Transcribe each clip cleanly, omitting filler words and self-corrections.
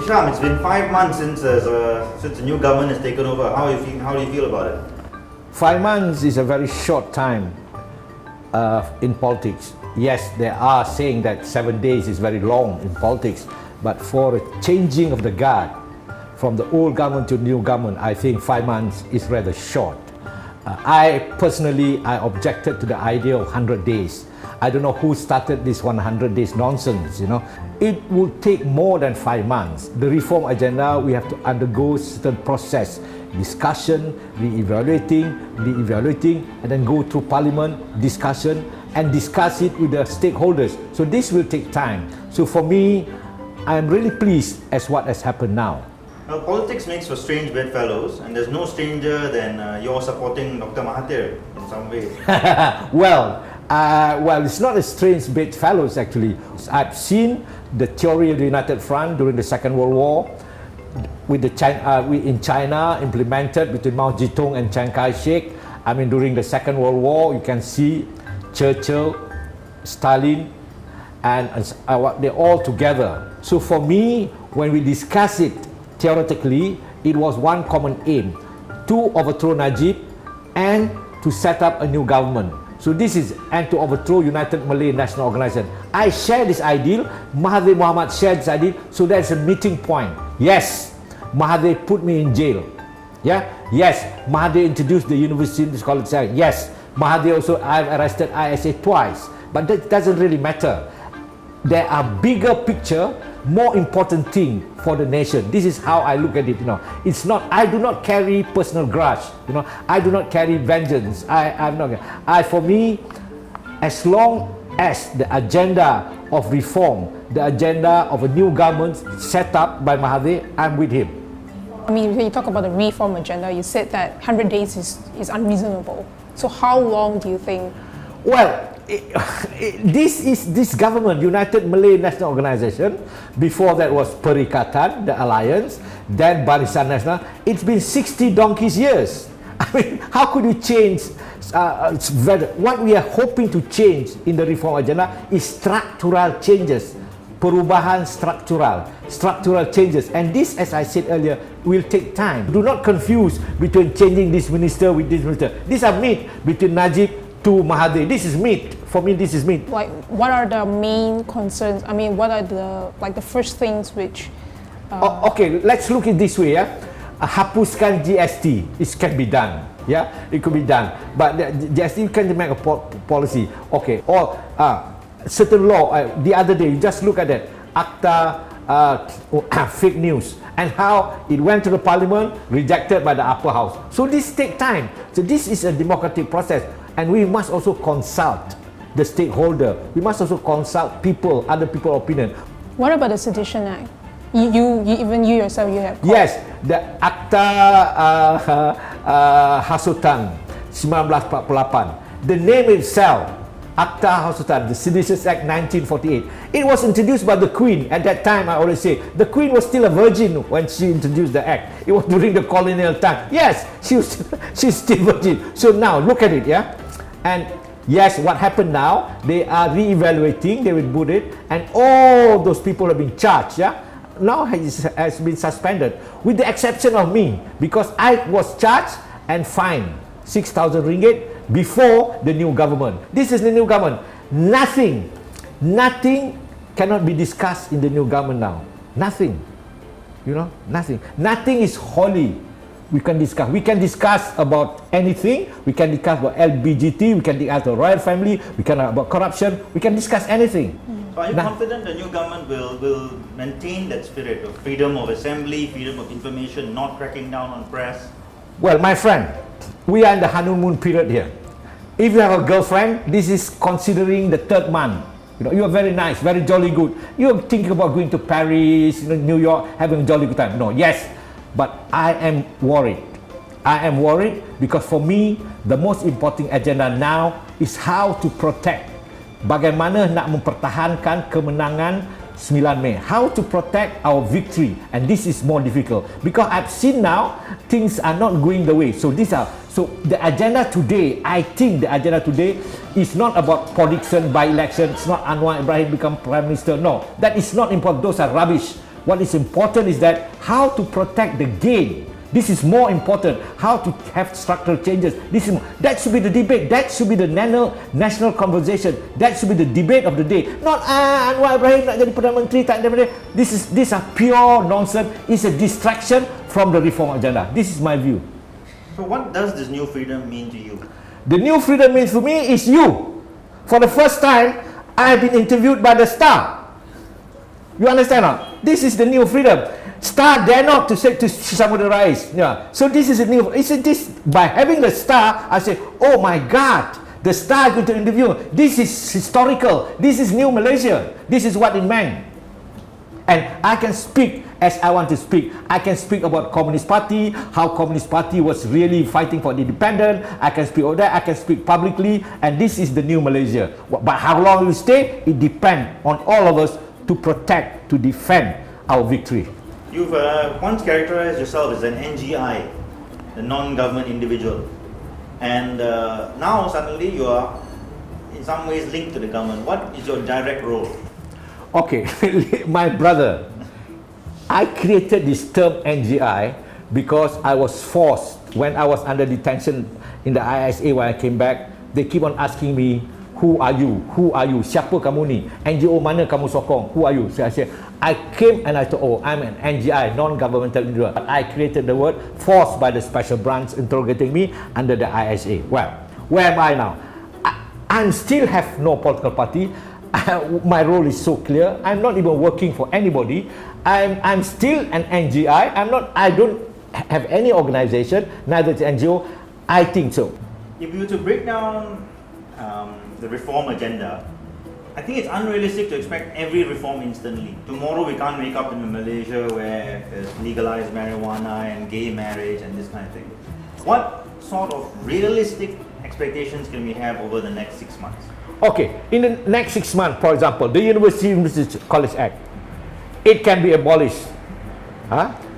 Hisham, it's been 5 months since the new government has taken over. How do you feel about it? 5 months is a very short time in politics. Yes, they are saying that 7 days is very long in politics, but for a changing of the guard from the old government to new government, I think 5 months is rather short. I personally objected to the idea of 100 days. I don't know who started this 100 days nonsense, you know. It will take more than 5 months. The reform agenda, we have to undergo certain process, discussion, re-evaluating, and then go through parliament, discussion, and discuss it with the stakeholders. So this will take time. So for me, I'm really pleased as what has happened now. Well, politics makes for strange bedfellows, and there's no stranger than you're supporting Dr. Mahathir in some ways. Well, it's not a strange bedfellows actually. I've seen the theory of the United Front during the Second World War with in China implemented between Mao Zedong and Chiang Kai-shek. I mean, during the Second World War, you can see Churchill, Stalin, and they're all together. So for me, when we discuss it theoretically, it was one common aim: to overthrow Najib and to set up a new government. So this is, and to overthrow United Malay National Organisation. I share this ideal, Mahathir Mohamad shared this ideal, so that's a meeting point. Yes, Mahathir put me in jail. Yeah? Yes, Mahathir introduced the University College Science. Yes, Mahathir also, I've arrested ISA twice. But that doesn't really matter. There are bigger picture, more important thing for the nation. This is how I look at it, you know. It's not, I do not carry personal grudge, you know. I do not carry vengeance. For me, as long as the agenda of reform, the agenda of a new government set up by Mahathir, I'm with him. I mean, when you talk about the reform agenda, you said that 100 days is unreasonable. So how long do you think? Well, this government, United Malay National Organisation, before that was Perikatan, the alliance, then Barisan Nasional. It's been 60 donkey's years. I mean, how could you change? What we are hoping to change in the reform agenda is structural changes, perubahan structural changes, and this, as I said earlier, will take time. Do not confuse between changing this minister with this minister. These are meat between Najib to Mahathir. This is meat. For me, this is meat. Like, what are the main concerns? I mean, what are the first things which? Okay, let's look at this way. Yeah, hapuskan GST. It can be done. Yeah, it could be done. But the GST can make a policy. Okay, or certain law. The other day, you just look at that Akta fake news and how it went to the parliament, rejected by the upper house. So this takes time. So this is a democratic process. And we must also consult the stakeholder. We must also consult people, other people's opinion. What about the Sedition Act? Even you yourself, you have called. Yes, the Akta Hasutan 1948. The name itself, Akta Hasutan, the Seditious Act 1948. It was introduced by the Queen. At that time, I always say, the Queen was still a virgin when she introduced the act. It was during the colonial time. Yes, she's still virgin. So now, look at it, yeah? And yes, what happened now, they are re-evaluating, they will put it, and all those people have been charged, yeah? Now has been suspended, with the exception of me, because I was charged and fined 6,000 ringgit before the new government. This is the new government. Nothing cannot be discussed in the new government now. Nothing, you know, nothing. Nothing is holy. We can discuss about anything. We can discuss about LBGT, we can discuss the royal family, we can about corruption, we can discuss anything. So are you confident the new government will maintain that spirit of freedom of assembly, freedom of information, not cracking down on press? Well, my friend, we are in the honeymoon period here. If you have a girlfriend, this is considering the 3rd month. You know, you are very nice, very jolly good. You're thinking about going to Paris, you know, New York, having a jolly good time. No, yes, but I am worried. I am worried because for me, the most important agenda now is how to protect. Bagaimana nak mempertahankan kemenangan 9 Mei. How to protect our victory, and this is more difficult because I've seen now things are not going the way. So the agenda today, I think the agenda today is not about prediction by election. It's not Anwar Ibrahim become Prime Minister. No, that is not important. Those are rubbish. What is important is that how to protect the gain. This is more important. How to have structural changes. That should be the debate. That should be the national conversation. That should be the debate of the day. Not Anwar Ibrahim nak jadi Perdana Menteri tak ada. These are pure nonsense. It's a distraction from the reform agenda. This is my view. So what does this new freedom mean to you? The new freedom means to me is you. For the first time, I have been interviewed by the Star. You understand not? This is the new freedom. Star dare not to say to Hishamuddin Rais. Yeah. So this is a new. This by having the Star, I say, oh my God, the Star is going to interview. This is historical. This is new Malaysia. This is what it meant. And I can speak as I want to speak. I can speak about Communist Party, how Communist Party was really fighting for the independence. I can speak about that. I can speak publicly, and this is the new Malaysia. But how long we stay, it depends on all of us to protect, to defend our victory. You've once characterized yourself as an NGI, a non-government individual, and now suddenly you are in some ways linked to the government. What is your direct role? Okay, my brother, I created this term NGI because I was forced when I was under detention in the ISA when I came back. They keep on asking me, who are you? Who are you? Siapa kamu ni? NGO mana kamu sokong? Who are you? So I said, I came and I thought, oh, I'm an NGI, non-governmental individual. But I created the word forced by the special branch interrogating me under the ISA. Well, where am I now? I still have no political party. My role is so clear. I'm not even working for anybody. I'm still an NGI. I don't have any organization, neither is NGO. I think so. If you were to break down the reform agenda, I think it's unrealistic to expect every reform instantly. Tomorrow we can't wake up in Malaysia where there's legalized marijuana and gay marriage and this kind of thing. What sort of realistic expectations can we have over the next 6 months? Okay, in the next 6 months, for example, the University College Act, it can be abolished.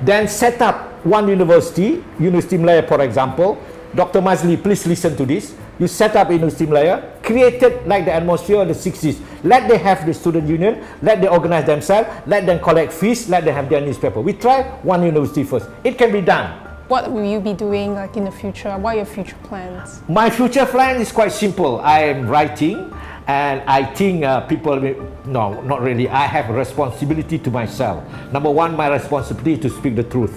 Then set up one university, University Malaya, for example. Dr. Mazli, please listen to this. You set up University Malaya, created like the atmosphere of the 60s. Let them have the student union, let them organize themselves, let them collect fees, let them have their newspaper. We try one university first. It can be done. What will you be doing like in the future? What are your future plans? My future plan is quite simple. I am writing, and I think people will, no, not really. I have a responsibility to myself. Number one, my responsibility is to speak the truth.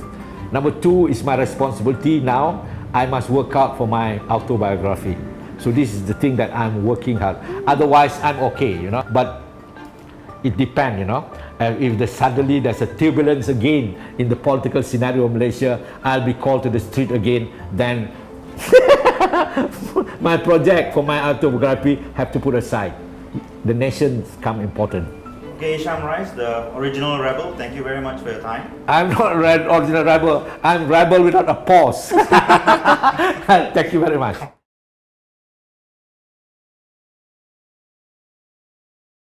Number two is my responsibility now. I must work out for my autobiography. So this is the thing that I'm working hard. Otherwise, I'm okay, you know. But it depends, you know. If suddenly there's a turbulence again in the political scenario of Malaysia, I'll be called to the street again, then my project for my autobiography have to put aside. The nations come important. Okay, Hisham Rais, the original rebel, thank you very much for your time. I'm not original rebel, I'm rebel without a pause. Thank you very much.